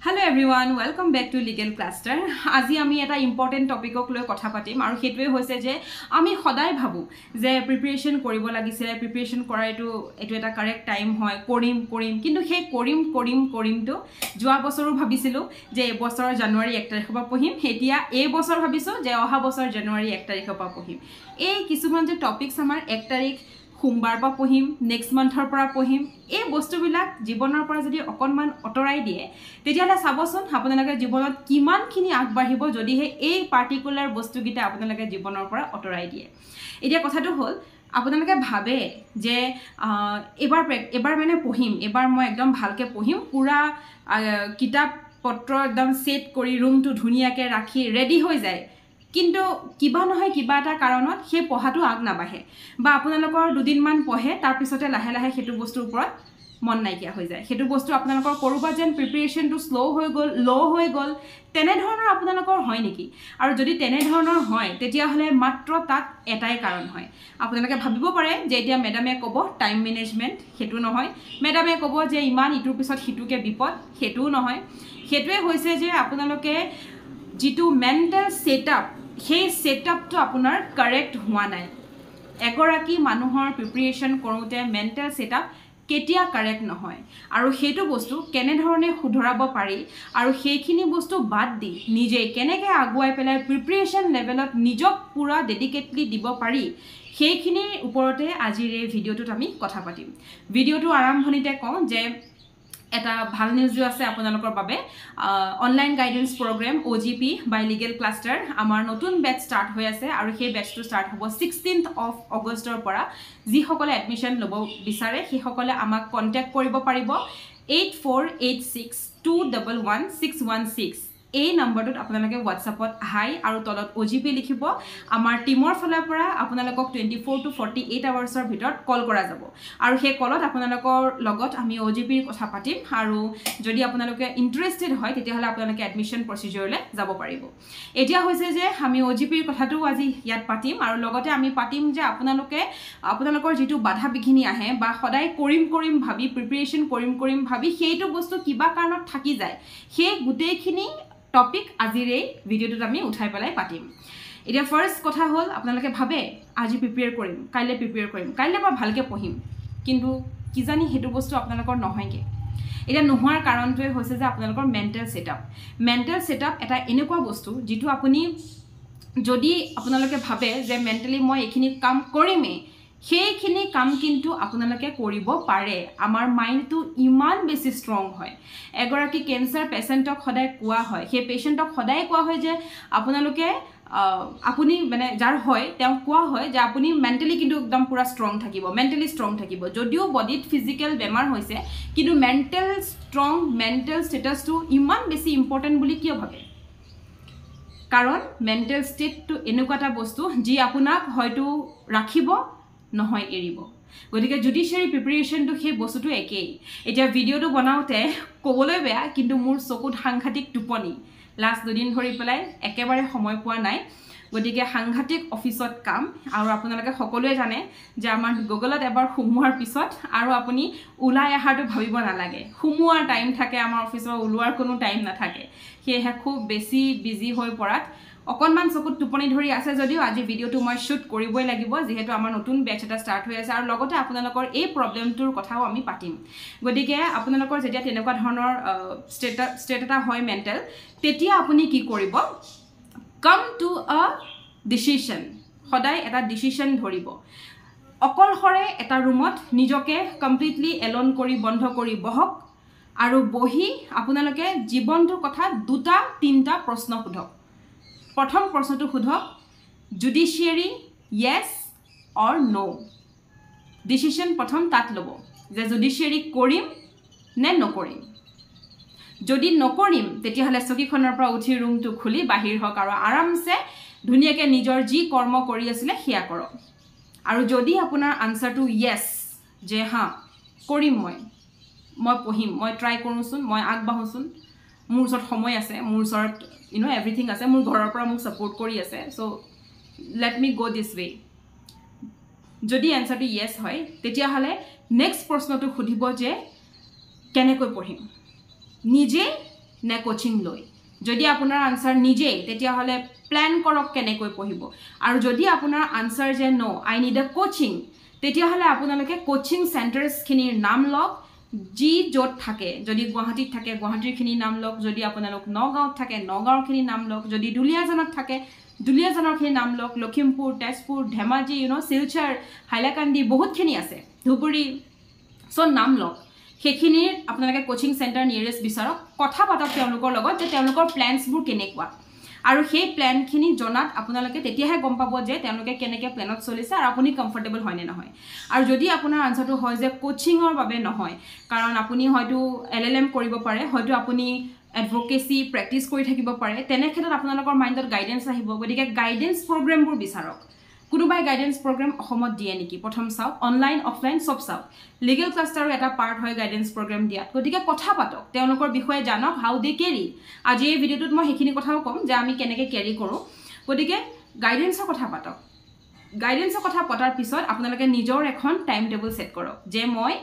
Hello everyone, welcome back to Legal Cluster. আজি আমি এটা ইম্পৰ্টেন্ট টপিকক লৈ কথা পাতিম আৰু হেতুৱে হৈছে যে আমি সদায় ভাবো যে প্ৰিপাৰেচন কৰিব লাগিছে প্ৰিপাৰেচন কৰা এটো এটা কাৰেক্ট টাইম হয় কৰিম কিন্তু সেই কৰিম তো যোৱা বছৰো ভাবিছিলো যে এই বছৰৰ জানুৱাৰী 1 তাৰিখৰ পৰা পঢ়িম এতিয়া এই বছৰ ভাবিছো যে অহা বছৰ জানুৱাৰী 1 তাৰিখৰ পৰা পঢ়িম এই কিছুমান যে টপিকস আমাৰ 1 তাৰিখ সোমবাৰ পৰা পঢ়িম নেক্সট মান্থৰ পৰা পঢ়িম এই বস্তুবিলাক জীৱনৰ পৰা যদি অকনমান অটৰাই দিয়ে তেতিয়ালে চাবচোন আপোনালোকে জীৱনত কিমানখিনি আগবাঢ়িব যদি এই পাৰ্টিকুলাৰ বস্তুগিটা আপোনালোকে জীৱনৰ পৰা অটৰাই দিয়ে এতিয়া কথাটো হ'ল আপোনালোকে ভাবে যে এবাৰ মানে পঢ়িম এবাৰ মই একদম ভালকে পঢ়িম পুৰা কিতাপ পত্ৰ একদম সেট কৰি ৰুমটো ধুনিয়াকে ৰাখি ৰেডি হৈ যায় কিন্তু কিবা নহয় কিবা এটা কাৰণত হে পঢ়াটো আগ নাবাহে বা আপোনালোকৰ দুদিনমান পঢ়ে তাৰ পিছতে লাহে লাহে হেতু বস্তুৰ ওপৰত মন নাইকিয়া হৈ যায় হেতু বস্তু আপোনালোকৰ কৰোবা যেন প্ৰিপাৰেচনটো স্লো হৈ গল লো হৈ গল তেনে ধৰণৰ আপোনালোকৰ হয় নেকি আৰু যদি তেনে ধৰণৰ হয় তেতিয়া হলে মাত্ৰ তাত এটাই কাৰণ হয় আপোনালোকে ভাবিব পাৰে যে এতিয়া মেডামে ক'ব টাইম মেনেজমেন্ট হেতু নহয় মেডামে ক'ব যে ইমান ইটোৰ পিছত হিতুকে বিপদ হেতু নহয় হেতুৱে হৈছে যে আপোনালোকে যেটো মেন্টাল সেটআপ সেই সেটআপটো আপোনাৰ কাৰেক্ট হোৱা নাই এগৰাকী মানুহৰ প্ৰিপাৰেচন কৰোতে মেন্টাল সেটআপ কেতিয়া কাৰেক্ট নহয় আৰু হেতু বস্তু কেনে ধৰণে সুধৰাব পাৰি আৰু সেইখিনি বস্তু বাদ দি নিজে কেনেকৈ আগুৱাই পেলাই প্ৰিপাৰেচন লেভেলত নিজক পুৰা ডেডিকেটলি দিব পাৰি সেইখিনিৰ ওপৰতে আজিৰ এই ভিডিওটোত আমি কথা পাতিম ভিডিওটো আৰম্ভণিতে কওঁ যে এটা ভাল নিউজ আছে আপোনালোকৰ বাবে অনলাইন গাইডেন্স প্ৰগ্ৰাম OGP বাই লিগেল ক্লাষ্টাৰ আমাৰ নতুন বেচ ষ্টাৰ্ট হৈ আছে আৰু সেই বেচটো ষ্টাৰ্ট হ'ব 16th অফ অগষ্টৰ পৰা যি সকলে এডমিশন ল'ব বিচাৰে সেই সকলে আমাক কন্টাক্ট কৰিব পাৰিব 8486211616 এই নম্বৰটোত আপোনালোকে WhatsAppত হাই আৰু তলত OGP লিখিব আমাৰ টিমৰ ফালৰ পৰা আপোনালোকক 24 to 48 আৱাৰ্ছৰ ভিতৰত কল কৰা যাব আৰু সেই কলত আপোনালোকৰ লগত আমি OGP ৰ কথা পাতিম আৰু যদি আপোনালোকে ইন্টাৰেষ্টেড হয় তেতিয়া হলে আপোনালোকে এডমিশন প্ৰসিডিউৰলে যাব পাৰিব এতিয়া হৈছে যে আমি OGP ৰ কথাটো আজি ইয়াত পাতিম আৰু লগতে আমি পাতিম যে আপোনালোকৰ যেটো বাধা বিঘিনি আহে বা সদায় কৰিম ভাবি প্ৰিপাৰেচন কৰিম ভাবি সেইটো বস্তু কিবা কাৰণত থাকি যায় সেই গুটেইখিনি টপিক আজিৰ এই ভিডিওটোত আমি উঠাই পেলাই পাতিম এতিয়া ফাৰ্স্ট কথা হ'ল আপোনালোকে ভাবে আজি প্ৰিপেয়াৰ কৰিম কাইলে মই ভালকে পঢ়িম কিন্তু কি জানি হেতু বস্তু আপোনালোকৰ নহয়গে এটা নোহোৱাৰ কাৰণটোৱে হৈছে যে আপোনালোকৰ মেন্টাল সেটআপ এটা এনেকুৱা বস্তু যেটো আপুনি যদি আপোনালোকে ভাবে যে মেন্টালি মই এখিনি কাম কৰিমে সেইখিনি কাম কিন্তু আপোনালোকে কৰিব পাৰে আমাৰ মাইন্ডটো ইমান বেছি ষ্ট্ৰং হয় এগৰাকী ক্যান্সাৰ পেশেন্টক সদায় কোৱা হয় সেই পেশেন্টক সদায় কোৱা হয় যে আপোনালোকে আপুনি মানে যাৰ হয় তেওঁ কোৱা হয় যে আপুনি মেন্টালি কিন্তু একদম পুৰা মেন্টালি ষ্ট্ৰং থাকিব যদিও বডিত ফিজিক্যাল বেমাৰ হৈছে কিন্তু মেন্টাল স্ট্যাটাসটো ইমান বেছি ইম্পৰ্টেন্ট বুলি কিয় ভাবে কাৰণ মেন্টাল ষ্টেটটো এনেকুৱা এটা বস্তু যি আপোনাক হয়তো ৰাখিব নহয় এৰিব গতিকে জুডিশিয়াৰী প্ৰিপাৰেচনটো সেই বস্তুটো একেই এতিয়া ভিডিওটো বনাওতে ক'বলৈ বেয়া কিন্তু মোৰ চকুত সাংঘাতিক টোপনি লাষ্ট দুদিন ধৰি পেলাই একেবাৰে সময় পোৱা নাই গতিকে সাংঘাতিক অফিসত কাম আৰু আপোনালোকে সকলোৱে জানে যে আমাৰ গুগলত এবাৰ সুমুৱাৰ পিছত আৰু আপুনি উলাই আহাৰটো ভাবিব নালাগে সুমুৱাৰ টাইম থাকে আমাৰ অফিসৰ উলোৱাৰ কোনো টাইম নাথাকে সেয়ে খুব বেছি বিজি হৈ পৰাত অকনমান চকুত টোপনি ধৰি আছে যদিও আজি ভিডিওটো মই শুট কৰিবই লাগিব যেহেতু আমাৰ নতুন বেচ এটা ষ্টাৰ্ট হৈ আছে আৰু লগতে আপোনালোকৰ এই প্ৰবলেমটোৰ কথাও আমি পাতিম গতিকে আপোনালোকৰ যেতিয়া তেনেকুৱা ধৰণৰ ষ্টেট এটা হয় মেন্টাল তেতিয়া আপুনি কি কৰিব কাম টু আ ডিসিশন সদায় এটা ডিসিশন ধৰিব অকলহৰে এটা ৰুমত নিজকে কমপ্লিটলি এলন কৰি বন্ধ কৰি বহক আৰু বহি আপোনালোকে জীৱনটোৰ কথা দুটা তিনটা প্ৰশ্ন সোধক প্ৰথম প্ৰশ্নটো সোধক জুডিশিয়াৰী yes or no ডিসিশন প্ৰথম তাত ল'ব যে জুডিশিয়াৰী কৰিম নে নকৰিম যদি নকৰিম তেতিয়া হলে সকিখনৰ পৰা উঠি ৰুমটো খুলি বাহিৰ হক আৰু আৰামছে ধুনিয়াকে নিজৰ যি কৰ্ম কৰি আছিল হিয়া কৰক আৰু যদি আপোনাৰ আনসাৰটো yes যে হা কৰিম মই পঢ়িম মই ট্ৰাই কৰোঁছুন মই আগবাঢ়োছুন মোৰ ওচৰত সময় আছে মোৰ ওচৰত এভৰিথিং আছে মোৰ ঘৰৰ পৰা মোক সাপোৰ্ট কৰি আছে so let me go this way যদি আনসাৰটো yes হয় তেতিয়া হলে নেক্সট প্ৰশ্নটো খুধিব যে কেনেকৈ পঢ়িম নিজে নে কোচিং লৈ যদি আপোনাৰ আনসাৰ নিজেই তেতিয়াহ'লে প্ল্যান কৰক কেনেকৈ পঢ়িব আৰু যদি আপোনাৰ আনসাৰ যে নো আই নিড আ কোচিং তেতিয়াহ'লে আপোনালোকে কোচিং চেণ্টাৰ্ছখিনিৰ নাম লওক যি য'ত থাকে যদি গুৱাহাটীত থাকে গুৱাহাটীৰখিনি নাম লওক যদি আপোনালোক নগাঁৱত থাকে নগাঁৱৰখিনি নাম লওক যদি দুলিয়াজানত থাকে দুলিয়াজানৰখিনি নাম লওক লখিমপুৰ তেজপুৰ ধেমাজি শিলচৰ হাইলাকান্দি বহুতখিনি আছে ধুবুৰী সব নাম লওক সেইখিনিৰ আপোনালোকে কোচিং চেণ্টাৰ নিয়াৰেষ্ট বিচাৰক কথা পাতক তেওঁলোকৰ লগত যে তেওঁলোকৰ প্ল্যানছবোৰ কেনেকুৱা আৰু সেই প্ল্যানখিনি জনাত আপোনালোকে তেতিয়াহে গম পাব যে তেওঁলোকে কেনেকৈ প্ল্যানত চলিছে আৰু আপুনি কমফৰ্টেবল হয় নে নহয় আৰু যদি আপোনাৰ আনসাৰটো হয় যে কোচিঙৰ বাবে নহয় কাৰণ আপুনি হয়তো LLM কৰিব পাৰে হয়তো আপুনি এডভোকেসি প্ৰেক্টিছ কৰি থাকিব পাৰে তেনে ক্ষেত্ৰত আপোনালোকৰ মাইণ্ডত গাইডেন্স আহিব গতিকে গাইডেন্স প্ৰগ্ৰামবোৰ বিচাৰক কোনোবাই গাইডেন্স প্ৰগ্ৰাম অসমত দিয়ে নেকি প্ৰথম চাওক অনলাইন অফলাইন সব চাওক লিগেল ক্লাষ্টাৰৰ এটা পাৰ্ট হয় গাইডেন্স প্ৰগ্ৰাম দিয়াত গতিকে কথা পাতক তেওঁলোকৰ বিষয়ে জানক হাউ দে কেৰি আজি এই ভিডিঅ'টোত মই সেইখিনি কথাও ক'ম যে আমি কেনেকৈ কেৰি কৰোঁ গতিকে গাইডেন্সৰ কথা পাতক গাইডেন্সৰ কথা পতাৰ পিছত আপোনালোকে নিজৰ এখন টাইম টেবল সেট কৰক যে মই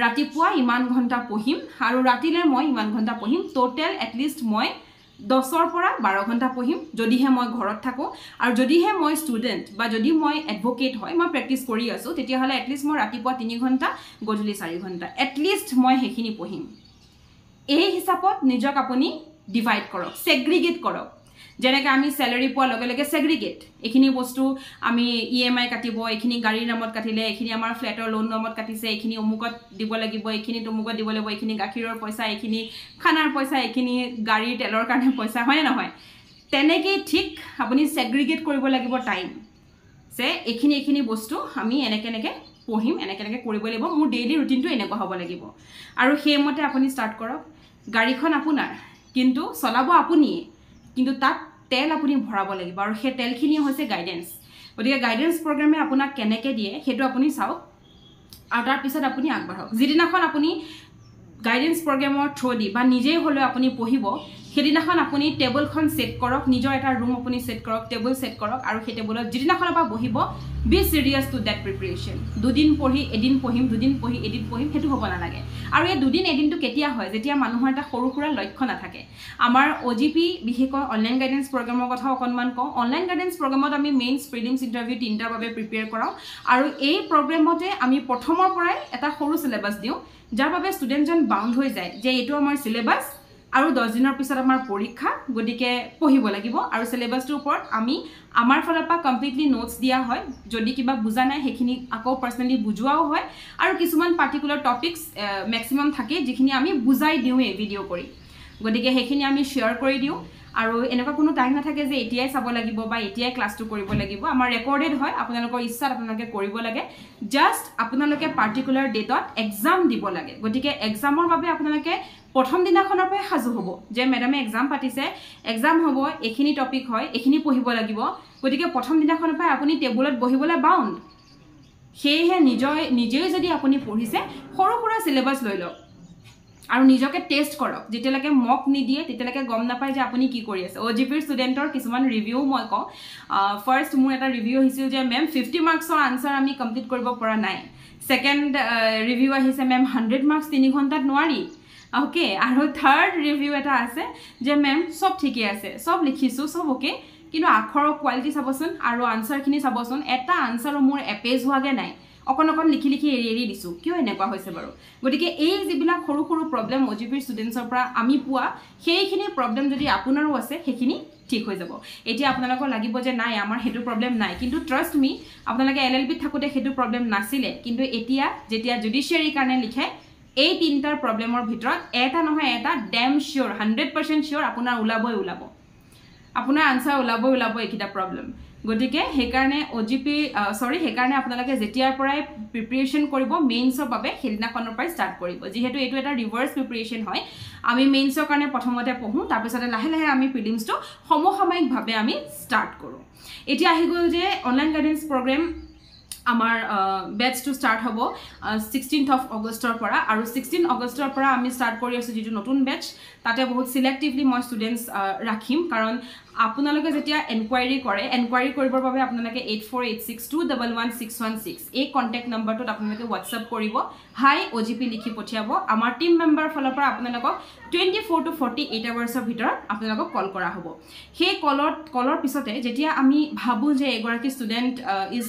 ৰাতিপুৱা ইমান ঘণ্টা পঢ়িম আৰু ৰাতিলৈ মই ইমান ঘণ্টা পঢ়িম টোটেল এটলিষ্ট মই 10 পৰা 12 ঘণ্টা পঢ়িম যদিহে মই ঘৰত থাকো আৰু যদিহে মই ষ্টুডেন্ট বা যদি মই এডভোকেট হয় মই প্ৰেক্টিছ কৰি আছো তেতিয়াহ'লে এটলিষ্ট মই ৰাতিপুৱা 3 ঘণ্টা গধূলি 4 ঘণ্টা এটলিষ্ট মই সেইখিনি পঢ়িম এই হিচাপত নিজক আপুনি ডিভাইড কৰক সেগ্ৰিগেট কৰক যেনেকৈ আমি স্যালাৰি পোৱাৰ লগে লগে সেগ্ৰিগেট এইখিনি বস্তু আমি EMI কাটিব এইখিনি গাড়ীৰ নামত কাটিলে এইখিনি আমাৰ ফ্ল্যাটৰ লোন নামত কাটিছে এইখিনি অমুকত দিব লাগিব এইখিনি তমুকত দিব লাগিব এইখিনি গাখীৰৰ পইচা এইখিনি খানাৰ পইচা এইখিনি গাড়ীৰ তেলৰ কাৰণে পইচা হয় নে নহয় তেনেকৈ ঠিক আপুনি সেগ্ৰিগেট কৰিব লাগিব টাইম যে এইখিনি বস্তু আমি এনেকৈ পঢ়িম এনেকৈ কৰিব লাগিব মোৰ ডেইলি ৰুটিনটো এনেকুৱা হ'ব লাগিব আৰু সেইমতে আপুনি ষ্টাৰ্ট কৰক গাড়ীখন আপোনাৰ কিন্তু চলাব আপুনিয়ে কিন্তু তাত তেল আপুনি ভৰাব লাগিব আৰু সেই তেলখিনি হৈছে গাইডেন্স গতিকে গাইডেন্স প্ৰগ্ৰামে আপোনাক কেনেকৈ দিয়ে সেইটো আপুনি চাওক আৰু তাৰ পিছত আপুনি আগবাঢ়ক যিদিনাখন আপুনি গাইডেন্স প্ৰগ্ৰামৰ থ্ৰু দি বা নিজেই হ'লেও আপুনি পঢ়িব সেইদিনাখন আপুনি টেবুলখন সেট কৰক নিজৰ এটা ৰুম আপুনি সেট কৰক টেবুল সেট কৰক আৰু সেই টেবুলত যিদিনাখন আপা বহিব বি সিৰিয়াছ টু দ্যাট প্ৰিপাৰেশ্যন দুদিন পঢ়ি এদিন পঢ়িম দুদিন পঢ়ি এদিন পঢ়িম সেইটো হ'ব নালাগে আৰু এই দুদিন এদিনটো কেতিয়া হয় যেতিয়া মানুহৰ এটা সৰু সুৰা লক্ষ্য নাথাকে আমাৰ OGP বিশেষকৈ অনলাইন গাইডেন্স প্ৰগ্ৰামৰ কথা অকণমান কওঁ অনলাইন গাইডেন্স প্ৰগ্ৰামত আমি মেইনছ প্ৰিলিমছ ইণ্টাৰভিউ তিনিটাৰ বাবে প্ৰিপেয়াৰ কৰাওঁ আৰু এই প্ৰগ্ৰামতে আমি প্ৰথমৰ পৰাই এটা সৰু সিলেবাছ দিওঁ যাৰ বাবে ষ্টুডেণ্টজন বাউণ্ড হৈ যায় যে এইটো আমাৰ সিলেবাছ আৰু 10 দিনৰ পিছত আমাৰ পৰীক্ষা গতিকে পঢ়িব লাগিব আৰু সিলেবাছটোৰ ওপৰত আমি আমাৰ ফালৰ পৰা কমপ্লিটলি নোটছ দিয়া হয় যদি কিবা বুজা নাই সেইখিনি আকৌ পাৰ্সোনালি বুজোৱাও হয় আৰু কিছুমান পাৰ্টিকুলাৰ টপিকস ম্যাক্সিমাম থাকে যিখিনি আমি বুজাই দিওঁ এই ভিডিও কৰি গতিকে সেইখিনি আমি শেয়াৰ কৰি দিওঁ আৰু এনেকুৱা কোনো টাইম নাথাকে যে এতিয়াই চাব লাগিব বা এতিয়াই ক্লাছটো কৰিব লাগিব আমাৰ ৰেকৰ্ডেড হয় আপোনালোকৰ ইচ্ছাত আপোনালোকে কৰিব লাগে জাস্ট আপোনালোকে পাৰ্টিকুলাৰ ডেটত এক্সাম দিব লাগে গতিকে এক্সামৰ বাবে আপোনালোকে প্ৰথম দিনাখনৰ পৰা সাজু হ'ব যে মেডামে এক্সাম পাতিছে এক্সাম হ'ব এইখিনি টপিক হয় এইখিনি পঢ়িব লাগিব গতিকে প্ৰথম দিনাখনৰ পৰা আপুনি টেবুলত বহিবলৈ বাউণ্ড সেয়েহে নিজেই যদি আপুনি পঢ়িছে সৰু সুৰা সিলেবাছ লৈ লওক আৰু নিজকে টেষ্ট কৰক যেতিয়ালৈকে মক নিদিয়ে তেতিয়ালৈকে গম নাপায় যে আপুনি কি কৰি আছে OGPৰ ষ্টুডেণ্টৰ কিছুমান ৰিভিউ মই কওঁ ফাৰ্ষ্ট মোৰ এটা ৰিভিউ আহিছিল যে মেম 50 মাৰ্কছৰ আনসাৰ আমি কমপ্লিট কৰিব পৰা নাই সেকেন্ড ৰিভিউ আহিছে মেম 100 মাৰ্কছ 3 ঘণ্টাত নোৱাৰি ওকে আৰু থাৰ্ড ৰিভিউ এটা আছে যে মেম সব ঠিকই আছে সব লিখিছো সব ওকে কিন্তু আখৰৰ কোৱালিটি চাবচোন আৰু আনসাৰখিনি চাবচোন এটা আনসাৰ মোৰ এপেজ হোৱাগে নাই অকন লিখি এৰি দিছো কিয় এনেকুৱা হৈছে বাৰু গতিকে এই যিবিলাক সৰু সৰু প্ৰবলেম OGPৰ ষ্টুডেণ্টছৰ পৰা আমি পোৱা সেইখিনি প্ৰবলেম যদি আপোনাৰো আছে সেইখিনি ঠিক হৈ যাব এতিয়া আপোনালোকৰ লাগিব যে নাই আমাৰ হেতু প্ৰবলেম নাই কিন্তু ট্ৰাষ্ট মি আপোনালোকে LLB থাকোতে হেতু প্ৰবলেম নাছিলে কিন্তু এতিয়া যেতিয়া জুডিশিয়াৰী কাৰণে লিখে এই তিনটাৰ প্ৰবলেমৰ ভিতৰত এটা নহয় এটা ড্যাম শিওৰ 100% শিওৰ আপোনাৰ ওলাব আপোনাৰ আনসাৰ ওলাব এইকিটা প্ৰবলেম গতিকে হেকাৰণে OGP হেকাৰণে আপোনালোকে যেতিয়াৰ পৰাই প্ৰিপাৰেচন কৰিব মেইনছৰ বাবে হেদিনাখনৰ পৰাই ষ্টাৰ্ট কৰিব যেহেতু এইটো এটা ৰিভাৰ্স প্ৰিপাৰেচন হয় আমি মেইনছৰ কাৰণে প্ৰথমতে পঢ়ো তাৰ পিছতে লাহে লাহে আমি প্ৰিলিমছটো সমসাময়িকভাৱে আমি ষ্টাৰ্ট কৰোঁ এতিয়া আহি গ'ল যে অনলাইন গাইডেন্স প্ৰগ্ৰাম আমাৰ বেটচটো ষ্টাৰ্ট হ'ব 16th of Augustৰ পৰা আৰু 16 Augustৰ পৰা আমি ষ্টাৰ্ট কৰি আছোঁ যিটো নতুন বেটচ তাতে বহুত সিলেক্টিভলি মই ষ্টুডেণ্টছ ৰাখিম কাৰণ আপোনালোকে যেতিয়া এনকুৱাইৰি কৰিবৰ বাবে আপোনালোকে 8486211616 এই কণ্টেক্ট নম্বৰটোত আপোনালোকে হোৱাটছআপ কৰিব হাই OGP লিখি পঠিয়াব আমাৰ টিম মেম্বাৰ ফালৰ পৰা আপোনালোকক 24 to 48 আৱাৰ্ছৰ ভিতৰত আপোনালোকক কল কৰা হ'ব সেই কলৰ পিছতে যেতিয়া আমি ভাবোঁ যে এগৰাকী ষ্টুডেণ্ট ইজ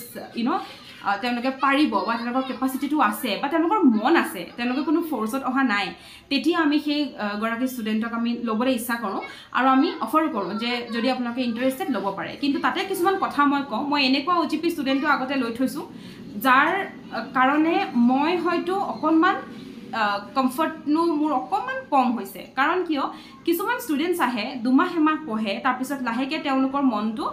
তেওঁলোকে পাৰিব বা তেওঁলোকৰ কেপাচিটিটো আছে বা তেওঁলোকৰ মন আছে তেওঁলোকে কোনো ফ'ৰ্চত অহা নাই তেতিয়া আমি সেই গৰাকী ষ্টুডেণ্টক আমি ল'বলৈ ইচ্ছা কৰোঁ আৰু আমি অফাৰ কৰোঁ যে যদি আপোনালোকে ইণ্টাৰেষ্টেড ল'ব পাৰে কিন্তু তাতে কিছুমান কথা মই কওঁ মই এনেকুৱা OGP ষ্টুডেণ্টটো আগতে লৈ থৈছোঁ যাৰ কাৰণে মই হয়তো অকণমান কমফৰ্টনো মোৰ অকণমান কম হৈছে কাৰণ কিয় কিছুমান ষ্টুডেণ্টছ আহে দুমাহ এমাহ পঢ়ে তাৰপিছত লাহেকৈ তেওঁলোকৰ মনটো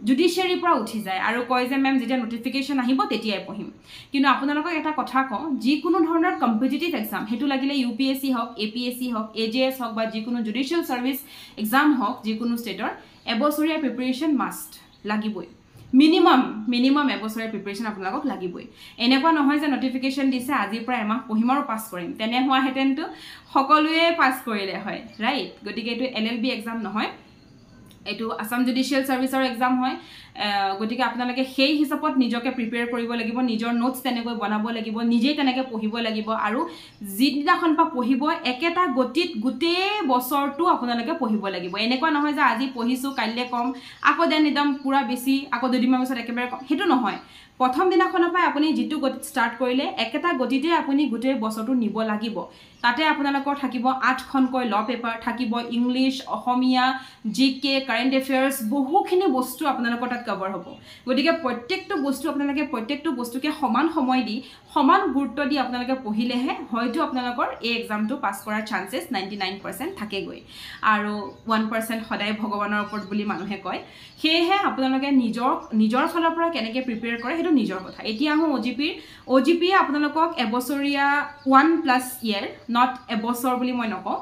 জুডিচিয়াৰীৰ পৰা উঠি যায় আৰু কয় যে মেম যেতিয়া নটিফিকেশ্যন আহিব তেতিয়াই পঢ়িম কিন্তু আপোনালোকক এটা কথা কওঁ যিকোনো ধৰণৰ কম্পিটিটিভ এক্সাম সেইটো লাগিলে UPSC হওক APSC হওক AJS হওক বা যিকোনো জুডিচিয়েল ছাৰ্ভিচ এক্সাম হওক যিকোনো ষ্টেটৰ এবছৰীয়া প্ৰিপেৰেশ্যন মাষ্ট লাগিবই মিনিমাম এবছৰীয়া প্ৰিপেৰেশ্যন আপোনালোকক লাগিবই এনেকুৱা নহয় যে নটিফিকেশ্যন দিছে আজিৰ পৰা এমাহ পঢ়িম আৰু পাছ কৰিম তেনে হোৱাহেঁতেনতো সকলোৱে পাছ কৰিলে হয় ৰাইট গতিকে এইটো LLB এক্সাম নহয় এইটো আসাম জুডিচিয়েল সাৰ্ভিসৰ এক্সাম হয় গতিকে আপোনালোকে সেই হিচাপত নিজকে প্ৰিপেয়াৰ কৰিব লাগিব নিজৰ নোটছ তেনেকৈ বনাব লাগিব নিজে তেনেকৈ পঢ়িব লাগিব আৰু যিদিনাখন পা পঢ়িব একেটা গতিত গোটেই বছৰটো আপোনালোকে পঢ়িব লাগিব এনেকুৱা নহয় যে আজি পঢ়িছোঁ কাইলৈ কম আকৌ দেন একদম পুৰা বেছি আকৌ দুদিনমান পিছত একেবাৰে কম সেইটো নহয় প্ৰথম দিনাখনৰ পৰা আপুনি যিটো গতিত ষ্টাৰ্ট কৰিলে একেটা গতিতে আপুনি গোটেই বছৰটো নিব লাগিব তাতে আপোনালোকৰ থাকিব 8খনকৈ ল পেপাৰ থাকিব ইংলিছ অসমীয়া GK কাৰেণ্ট এফেয়াৰ্ছ বহুখিনি বস্তু আপোনালোকৰ তাত কভাৰ হ'ব গতিকে প্ৰত্যেকটো বস্তু আপোনালোকে প্ৰত্যেকটো বস্তুকে সমান সময় দি সমান গুৰুত্ব দি আপোনালোকে পঢ়িলেহে হয়তো আপোনালোকৰ এই এক্সামটো পাছ কৰাৰ চান্সেছ 99% থাকেগৈ আৰু 1% সদায় ভগৱানৰ ওপৰত বুলি মানুহে কয় সেয়েহে আপোনালোকে নিজৰ ফালৰ পৰা কেনেকৈ প্ৰিপেয়াৰ কৰে সেইটো নিজৰ কথা এতিয়া আহোঁ OGP আপোনালোকক এবছৰীয়া 1+ ইয়েৰ নট এবছৰ বুলি মই নকওঁ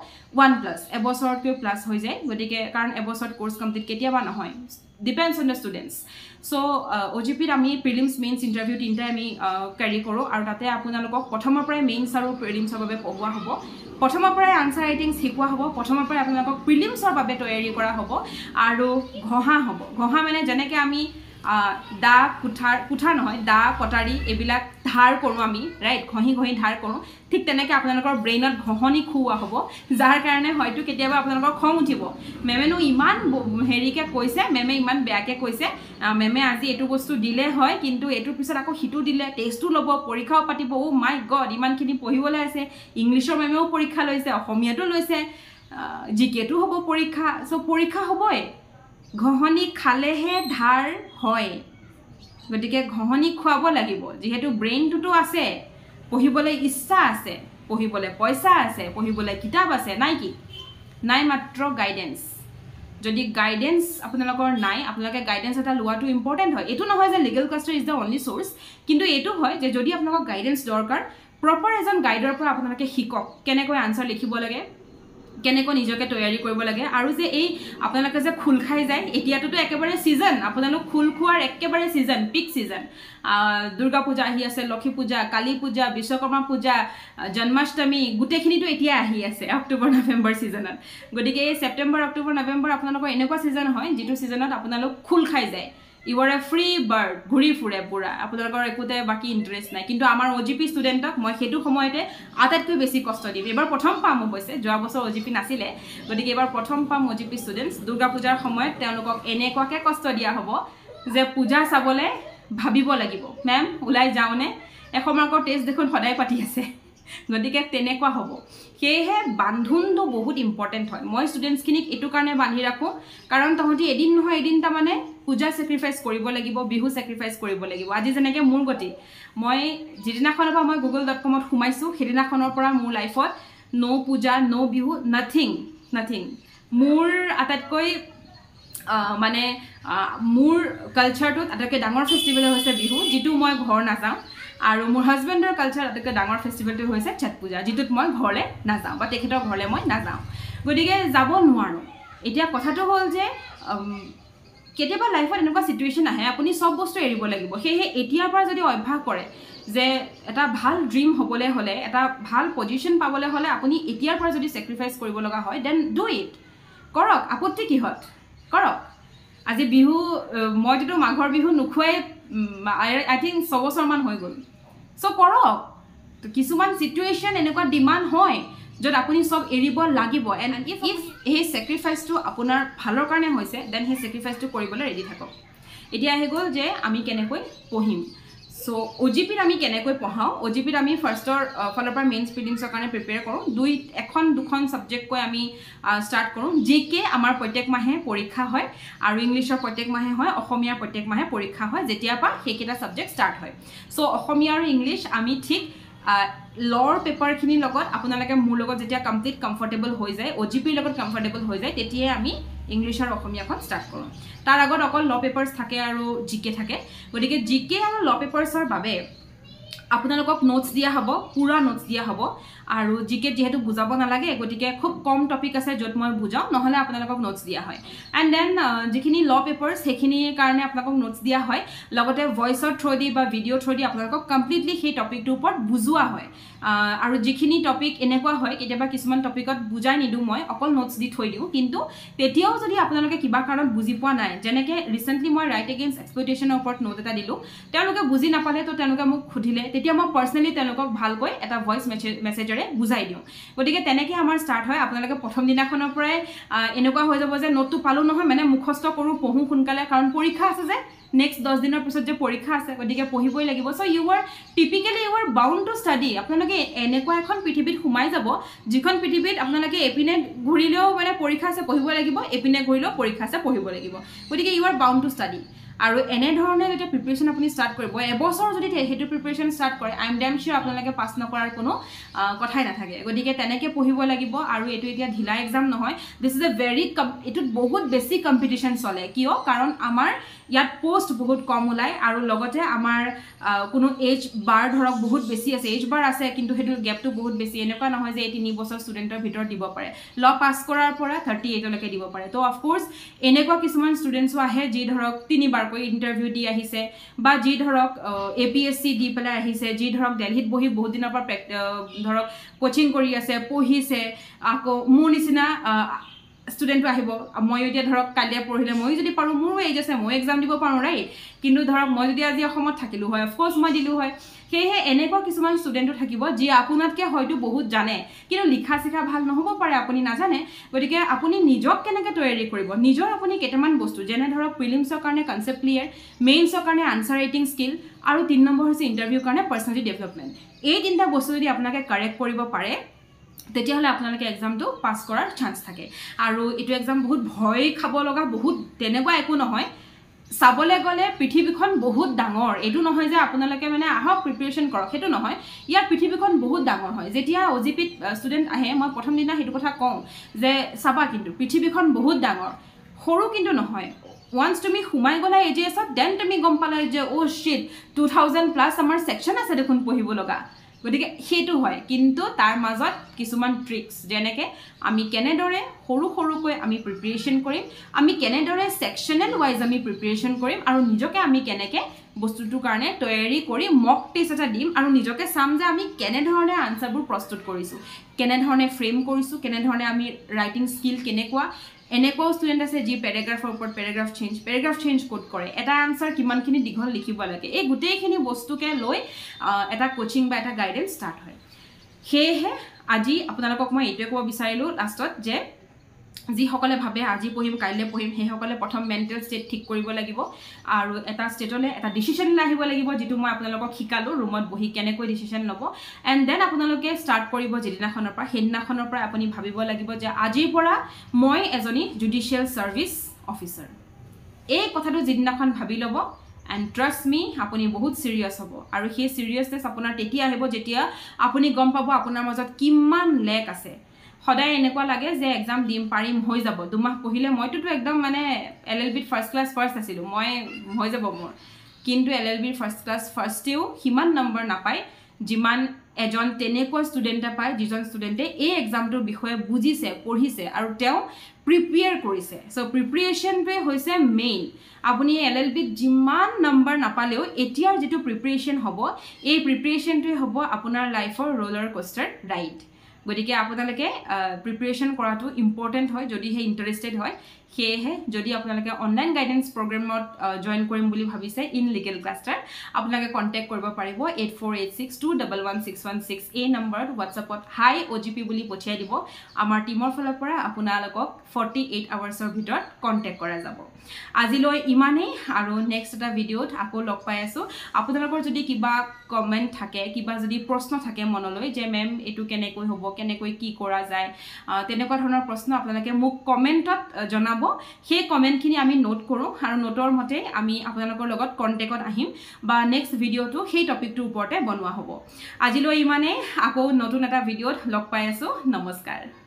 1+ এবছৰতকৈ প্লাছ হৈ যায় গতিকে কাৰণ এবছৰত কোৰ্চ কমপ্লিট কেতিয়াবা নহয় ডিপেণ্ডছ অন দ্য ষ্টুডেণ্টছ চ' OGPত আমি প্ৰিলিমছ মেইনছ ইণ্টাৰভিউ তিনিটাই আমি কেৰি কৰোঁ আৰু তাতে আপোনালোকক প্ৰথমৰ পৰাই মেইনছ আৰু প্ৰিলিমছৰ বাবে পঢ়োৱা হ'ব প্ৰথমৰ পৰাই আনচাৰ ৰাইটিংছ শিকোৱা হ'ব প্ৰথমৰ পৰাই আপোনালোকক প্ৰিলিমছৰ বাবে তৈয়াৰী কৰা হ'ব আৰু ঘঁহা মানে যেনেকৈ আমি দা কুঠাৰ নহয় দা কটাৰী এইবিলাক ধাৰ কৰোঁ আমি ৰাইট ঘঁহি ধাৰ কৰোঁ ঠিক তেনেকৈ আপোনালোকৰ ব্ৰেইনত ঘঁহনি খুওৱা হ'ব যাৰ কাৰণে হয়তো কেতিয়াবা আপোনালোকৰ খং উঠিব মেমেনো ইমান হেৰিকৈ কৈছে মেমে ইমান বেয়াকৈ কৈছে মেমে আজি এইটো বস্তু দিলে হয় কিন্তু এইটোৰ পিছত আকৌ সিটো দিলে টেষ্টো ল'ব পৰীক্ষাও পাতিব মাই গড ইমানখিনি পঢ়িবলৈ আছে ইংলিছৰ মেমেও পৰীক্ষা লৈছে অসমীয়াটো লৈছে GKটো হ'ব পৰীক্ষা চ' পৰীক্ষা হ'বই ঘঁহনি খালেহে ধাৰ হয় গতিকে ঘঁহনি খুৱাব লাগিব যিহেতু ব্ৰেইনটোতো আছে পঢ়িবলৈ ইচ্ছা আছে পঢ়িবলৈ পইচা আছে পঢ়িবলৈ কিতাপ আছে নাই মাত্ৰ গাইডেন্স যদি গাইডেন্স আপোনালোকৰ নাই আপোনালোকে গাইডেন্স এটা লোৱাটো ইম্পৰ্টেণ্ট হয় এইটো নহয় যে legal custody is the only source কিন্তু এইটো হয় যে যদি আপোনালোকক গাইডেন্স দৰকাৰ প্ৰপাৰ এজন গাইডৰ পৰা আপোনালোকে শিকক কেনেকৈ আনচাৰ লিখিব লাগে কেনেকৈ নিজকে তৈয়াৰী কৰিব লাগে আৰু যে এই আপোনালোকে যে খুল খাই যায় এতিয়াতো একেবাৰে সিজন আপোনালোক খুল খোৱাৰ একেবাৰে সিজন পিক সিজন দুৰ্গা পূজা আহি আছে লক্ষ্মী পূজা কালী পূজা বিশ্বকৰ্মা পূজা জন্মাষ্টমী গোটেইখিনিতো এতিয়া আহি আছে অক্টোবৰ নৱেম্বৰ সিজনত গতিকে এই ছেপ্টেম্বৰ অক্টোবৰ নৱেম্বৰ আপোনালোকৰ এনেকুৱা সিজন হয় যিটো সিজনত আপোনালোক খুল খাই যায় ইউ আৰ এ ফ্ৰী বাৰ্ড ঘূৰি ফুৰে পুৰা আপোনালোকৰ একোতে বাকী ইণ্টাৰেষ্ট নাই কিন্তু আমাৰ OGP ষ্টুডেণ্টক মই সেইটো সময়তে আটাইতকৈ বেছি কষ্ট দিম এবাৰ প্ৰথম পাম অৱশ্যে যোৱা বছৰ OGP নাছিলে গতিকে এবাৰ প্ৰথম পাম OGP ষ্টুডেণ্টছ দুৰ্গা পূজাৰ সময়ত তেওঁলোকক এনেকুৱাকৈ কষ্ট দিয়া হ'ব যে পূজা চাবলৈ ভাবিব লাগিব মেম ওলাই যাওঁনে এসময়ৰ টেষ্ট দেখোন সদায় পাতি আছে গতিকে তেনেকুৱা হ'ব সেয়েহে বান্ধোনটো বহুত ইম্পৰ্টেণ্ট হয় মই ষ্টুডেণ্টছখিনিক এইটো কাৰণে বান্ধি ৰাখোঁ কাৰণ তহঁতি এদিন নহয় এদিন তাৰমানে পূজা ছেক্ৰিফাইচ কৰিব লাগিব বিহু ছেক্ৰিফাইচ কৰিব লাগিব আজি যেনেকৈ মোৰ গতি মই যিদিনাখনৰ পৰা মই google.comত সোমাইছোঁ সেইদিনাখনৰ পৰা মোৰ লাইফত ন' পূজা ন' বিহু নাথিং মোৰ আটাইতকৈ মানে মোৰ কালচাৰটোত আটাইতকৈ ডাঙৰ ফেষ্টিভেল হৈছে বিহু যিটো মই ঘৰ নাযাওঁ আৰু মোৰ হাজবেণ্ডৰ কালচাৰ আটাইতকৈ ডাঙৰ ফেষ্টিভেলটো হৈছে ছট পূজা যিটোত মই ঘৰলৈ নাযাওঁ বা তেখেতৰ ঘৰলৈ মই নাযাওঁ গতিকে যাব নোৱাৰোঁ এতিয়া কথাটো হ'ল যে কেতিয়াবা লাইফত এনেকুৱা সিচুৱেশ্যন আহে আপুনি সব বস্তু এৰিব লাগিব সেয়ে এতিয়াৰ পৰা যদি অভ্যাস কৰে যে এটা ভাল ড্ৰিম হ'বলে হলে এটা ভাল পজিশন পাবলে হলে আপুনি এতিয়াৰ পৰা যদি স্যাক্ৰিফাইস কৰিব লগা হয় দেন ডু ইট কৰক আপত্তি কিহত কৰক আজি বিহু মই যেটো মাঘৰ বিহু নুখুৱাই আই থিংক 6 বছৰমান হৈ গ'ল সো কৰক তো কিছুমান সিচুৱেশ্যন এনেকুৱা ডিমান্ড হয় যত আপুনি সব এৰিব লাগিব এন্ড ইফ হে স্যাক্ৰিফাইসটো আপোনাৰ ভালৰ কাৰণে হৈছে দেন হে স্যাক্ৰিফাইসটো কৰিবলৈ ৰেডি থাকক এতিয়া আহি গ'ল যে আমি কেনেকৈ পঢ়িম সো ওজিপিত আমি কেনেকৈ পঢ়াও ওজিপিত আমি ফাৰ্ষ্টৰ ফলৰ পৰা মেইনছ প্ৰিলিমছৰ কাৰণে প্ৰিপেয়াৰ কৰোঁ দুখন সাবজেক্ট কৈ আমি স্টাৰ্ট কৰোঁ জিকে আমাৰ প্ৰত্যেক মাহে পৰীক্ষা হয় আৰু ইংলিছৰ প্ৰত্যেক মাহে হয় অসমীয়াৰ প্ৰত্যেক মাহে পৰীক্ষা হয় যেতিয়া পা সেইকেইটা সাবজেক্ট স্টাৰ্ট হয় সো অসমীয়া আৰু ইংলিছ আমি ঠিক লৰ পেপাৰখিনিৰ লগত আপোনালোকে মোৰ লগত যেতিয়া কমপ্লিট কমফৰ্টেবল হৈ যায় ওজিপিৰ লগত কমফৰ্টেবল হৈ যায় তেতিয়াই আমি ইংলিছ আৰু অসমীয়াখন স্টাৰ্ট কৰোঁ তাৰ আগত অকল ল পেপাৰ্ছ থাকে আৰু জিকে থাকে গতিকে জিকে আৰু ল পেপাৰ্ছৰ বাবে আপোনালোকক নোটছ দিয়া হ'ব পুৰা নোটছ দিয়া হ'ব আৰু জিকে যেহেতু বুজাব নালাগে গতিকে খুব কম টপিক আছে য'ত মই বুজাও নহলে আপোনালোকক নোটছ দিয়া হয় এণ্ড দেন যিখিনি ল পেপাৰ্ছ সেইখিনিৰ কাৰণে আপোনালোকক নোটছ দিয়া হয় লগতে ভইচৰ থ্ৰু দি বা ভিডিঅ' থ্ৰু দি আপোনালোকক কমপ্লিটলি সেই টপিকটোৰ ওপৰত বুজোৱা হয় আৰু যিখিনি টপিক এনেকুৱা হয় কেতিয়াবা কিছুমান টপিকত বুজাই নিদিওঁ মই অকল নোটছ দি থৈ দিওঁ কিন্তু তেতিয়াও যদি আপোনালোকে কিবা কাৰণত বুজি পোৱা নাই যেনেকৈ ৰিচেণ্টলি মই ৰাইট এগেইনষ্ট এক্সপ্লইটেশ্যনৰ ওপৰত নোট এটা দিলোঁ তেওঁলোকে বুজি নাপালে তো তেওঁলোকে মোক সুধিলে তেতিয়া মই পাৰ্চনেলি তেওঁলোকক ভালকৈ এটা ভইচ মেছেজেৰে বুজাই দিওঁ গতিকে তেনেকৈ আমাৰ ষ্টাৰ্ট হয় আপোনালোকে প্ৰথম দিনাখনৰ পৰাই এনেকুৱা হৈ যাব যে নোটটো পালোঁ নহয় মানে মুখস্থ কৰোঁ পঢ়োঁ সোনকালে কাৰণ পৰীক্ষা আছে যে নেক্সট 10 দিনৰ পিছত যে পৰীক্ষা আছে গতিকে পঢ়িবই লাগিব so you are typically you are bound to study আপোনালোকে এনেকুৱা এখন পৃথিৱীত সোমাই যাব যিখন পৃথিৱীত আপোনালোকে এপিনে ঘূৰিলেও মানে পৰীক্ষা আছে পঢ়িব লাগিব এপিনে ঘূৰিলেও পৰীক্ষা আছে পঢ়িব লাগিব গতিকে you are bound to study আৰু এনে ধৰণে যেতিয়া প্ৰিপাৰেচন আপুনি ষ্টাৰ্ট কৰিব এবছৰ যদি হেতু প্ৰিপাৰেচন ষ্টাৰ্ট কৰে আই এম ডেম শিওৰ আপোনালোকে পাছ নকৰাৰ কোনো কথাই নাথাকে গতিকে তেনেকৈ পঢ়িব লাগিব আৰু এটো এতিয়া ঢিলা এক্সাম নহয় দিস ইজ এ ভেৰি এটোত বহুত বেছি কম্পিটিশন চলে কিয় কাৰণ আমাৰ ইয়াত পোষ্ট বহুত কম ওলাই আৰু লগতে আমাৰ কোনো এজ বাৰ ধৰক বহুত বেছি আছে এজ বাৰ আছে কিন্তু হেতু গ্যাপটো বহুত বেছি এনেকুৱা নহয় যে 3 বছৰ ষ্টুডেন্টৰ ভিতৰত দিব পাৰে ল পাছ কৰাৰ পৰা 38 লৈকে দিব পাৰে তো অফ কোৰ্স এনেকুৱা কিছুমান ষ্টুডেন্টসও আহে যি ধৰক 3 বাৰকৈ ইন্টাৰভিউ দি আহিছে বা যি ধৰক এপিএসসি দি পেলাই আহিছে যি ধৰক দিল্লীত বহি বহুত দিনৰ পৰা ধৰক কোচিং কৰি আছে পঢ়িছে আকৌ মোৰ নিচিনা ষ্টুডেন্টও আহিব মই এতিয়া ধৰক কালিয়া পঢ়িলে মই যদি পাৰো মোৰ এজ আছে মই এক্সাম দিব পাৰো ৰাইট কিন্তু ধৰক মই যদি আজি অসমত থাকিলো হয় অফ কোৰ্স মই দিলো হয় সেয়ে এনেকুৱা কিছুমান ষ্টুডেন্টও থাকিব যি আপোনাতকে হয়তো বহুত জানে কিন্তু লিখা শিকা ভাল নহব পাৰে আপুনি নাজানে গতিকে আপুনি নিজক কেনেকৈ তৈয়াৰী কৰিব নিজৰ আপুনি কেইটামান বস্তু যেনে ধৰক প্ৰিলিমছৰ কাৰণে কনসেপ্ট ক্লিয়াৰ মেইনছৰ কাৰণে আনসাৰ ৰাইটিং স্কিল আৰু 3 নম্বৰ হৈছে ইন্টাৰভিউৰ কাৰণে পাৰ্সনালিটি ডেভেলপমেন্ট এই তিনটা বস্তু যদি আপোনাকে কাৰেক্ট কৰিব পাৰে তেতিয়াহলে আপোনালোকে এক্সামটো পাস কৰাৰ চান্স থাকে আৰু এটো এক্সাম বহুত ভয় খাব লগা বহুত তেনেকুৱা একো নহয় সাবলে গলে পৃথিৱীখন বহুত ডাঙৰ এটো নহয় যে আপোনালোকে মানে আহক প্ৰিপাৰেচন কৰক হেতু নহয় ইয়াৰ পৃথিৱীখন বহুত ডাঙৰ হয় যেতিয়া ওজিপিত ষ্টুডেন্ট আহে মই প্ৰথম দিনা হেতু কথা কওঁ যে সাবা কিন্তু পৃথিৱীখন বহুত ডাঙৰ সৰু কিন্তু নহয় once তুমি হুমাই গলা এজিএছত দেন তুমি গম পালা যে ও শিট 2000 প্লাস আমাৰ সেকশন আছে দেখোন পঢ়িব লগা গতিকে হেতু হয় কিন্তু তাৰ মাজত কিছুমান ট্ৰিক্স যেনেকৈ আমি কেনেদৰে সৰু সৰুকৈ আমি প্ৰিপাৰেচন কৰিম আমি কেনেদৰে সেকশনাল ওয়াইজ আমি প্ৰিপাৰেচন কৰিম আৰু নিজকে আমি কেনেকৈ বস্তুটোৰ কাৰণে তৈয়াৰী কৰি মক টেষ্ট এটা দিম আৰু নিজকে চাম যে আমি কেনেধৰণে আনসাৰবোৰ প্ৰস্তুত কৰিছো কেনেধৰণে ফ্ৰেম কৰিছো কেনেধৰণে আমি ৰাইটিং স্কিল কেনেকুৱা এনেকুৱা ষ্টুডেন্ট আছে যি প্যাৰাগ্ৰাফৰ ওপৰত প্যাৰাগ্ৰাফ চেঞ্জ কোড কৰে এটা আনসাৰ কিমানখিনি দীঘল লিখিব লাগে এই গোটেইখিনি বস্তুকে লৈ এটা কোচিং বা এটা গাইডেন্স স্টাৰ্ট হয় সেয়ে আজি আপোনালোকক মই এইটোৱে ক'ব বিচাৰিলো লাষ্টত যে যি সকলে ভাবে আজি পঢ়িম কাইলে পঢ়িম সেই সকলে প্ৰথম মেন্টাল ষ্টেট ঠিক কৰিব লাগিব আৰু এটা ষ্টেটলে এটা ডিসিশন আহিব লাগিব যেটো মই আপোনালোকক শিকালো ৰুমত বহি কেনেকৈ ডিসিশন লব এন্ড দেন আপোনালোকে স্টাৰ্ট কৰিব যেদিনাখনৰ পৰা সেইদিনাখনৰ পৰা আপুনি ভাবিব লাগিব যে আজিৰ পৰা মই এজনী জুডিশিয়াল সাৰ্ভিস অফিচাৰ এই কথাটো যেদিনাখন ভাবি লব and trust me আপুনি বহুত সিৰিয়াস হ'ব আৰু সেই সিৰিয়াসনেস আপোনাৰ তেতিয়া আহিব যেতিয়া আপুনি গম পাব আপোনাৰ মাজত কিমান লেক আছে সদায় এনেকুৱা লাগে যে এক্সাম দিম পাৰিম হৈ যাব দুমাহ পঢ়িলে মইতো একদম মানে এলএলবিত ফাৰ্স্ট ক্লাস ফাৰ্স্ট আছিলো মই হৈ যাব মোৰ কিন্তু এলএলবিৰ ফাৰ্স্ট ক্লাস ফাৰ্স্টেও হিমান নম্বৰ নাপায় যিমান এজন তেনেকৈ ষ্টুডেণ্টে পায় যিজন ষ্টুডেণ্টে এই এক্সামটোৰ বিষয়ে বুজিছে পঢ়িছে আৰু তেওঁ প্ৰিপেয়াৰ কৰিছে সো প্ৰিপেয়াৰেশ্যনটোৱে হৈছে মেইন আপুনি LLBত যিমান নম্বৰ নাপালেও এতিয়াৰ যেটো প্ৰিপেয়াৰেশ্যন হ'ব এই প্ৰিপেয়াৰেশ্যনটোৱে হ'ব আপোনাৰ লাইফৰ ৰোলাৰ কোষ্টাৰ ৰাইড গতিকে আপোনালোকে প্ৰিপেয়াৰেশ্যন কৰাটো ইম্পৰ্টেণ্ট হয় যদি হে ইন্টাৰেষ্টেড হয় সেয়েহে যদি আপোনালোকে অনলাইন গাইডেন্স প্ৰগ্ৰামত জয়েন কৰিম বুলি ভাবিছে ইন লিগেল ক্লাষ্টাৰ আপোনালোকে কন্টেক্ট কৰিব পাৰিব 8486211616 এই নম্বৰত WhatsAppত হাই OGP বুলি পঠিয়াই দিব আমাৰ টিমৰ ফালৰ পৰা আপোনালোকক 48 আৱাৰ্ছৰ ভিতৰত কন্টেক্ট কৰা যাব আজিলৈ ইমানেই আৰু নেক্সট এটা ভিডিঅ'ত আকৌ লগ পাই আছো আপোনালোকৰ যদি কিবা কমেন্ট থাকে কিবা যদি প্ৰশ্ন থাকে মনলৈ যে মেম এটো কেনেকৈ হ'ব কেনেকৈ কি কৰা যায় তেনেকুৱা ধৰণৰ প্ৰশ্ন আপোনালোকে মোক কমেন্টত জনাব সেই কমেন্টখিনি আমি নোট কৰো আৰু নোটৰ মতে আমি আপোনালোকৰ লগত কন্টেক্টত আহিম বা নেক্সট ভিডিঅ'টো সেই টপিকটোৰ ওপৰতে বনোৱা হ'ব আজিলৈ ইমানেই আকৌ নতুন এটা ভিডিঅ'ত লগ পাই আছো নমস্কাৰ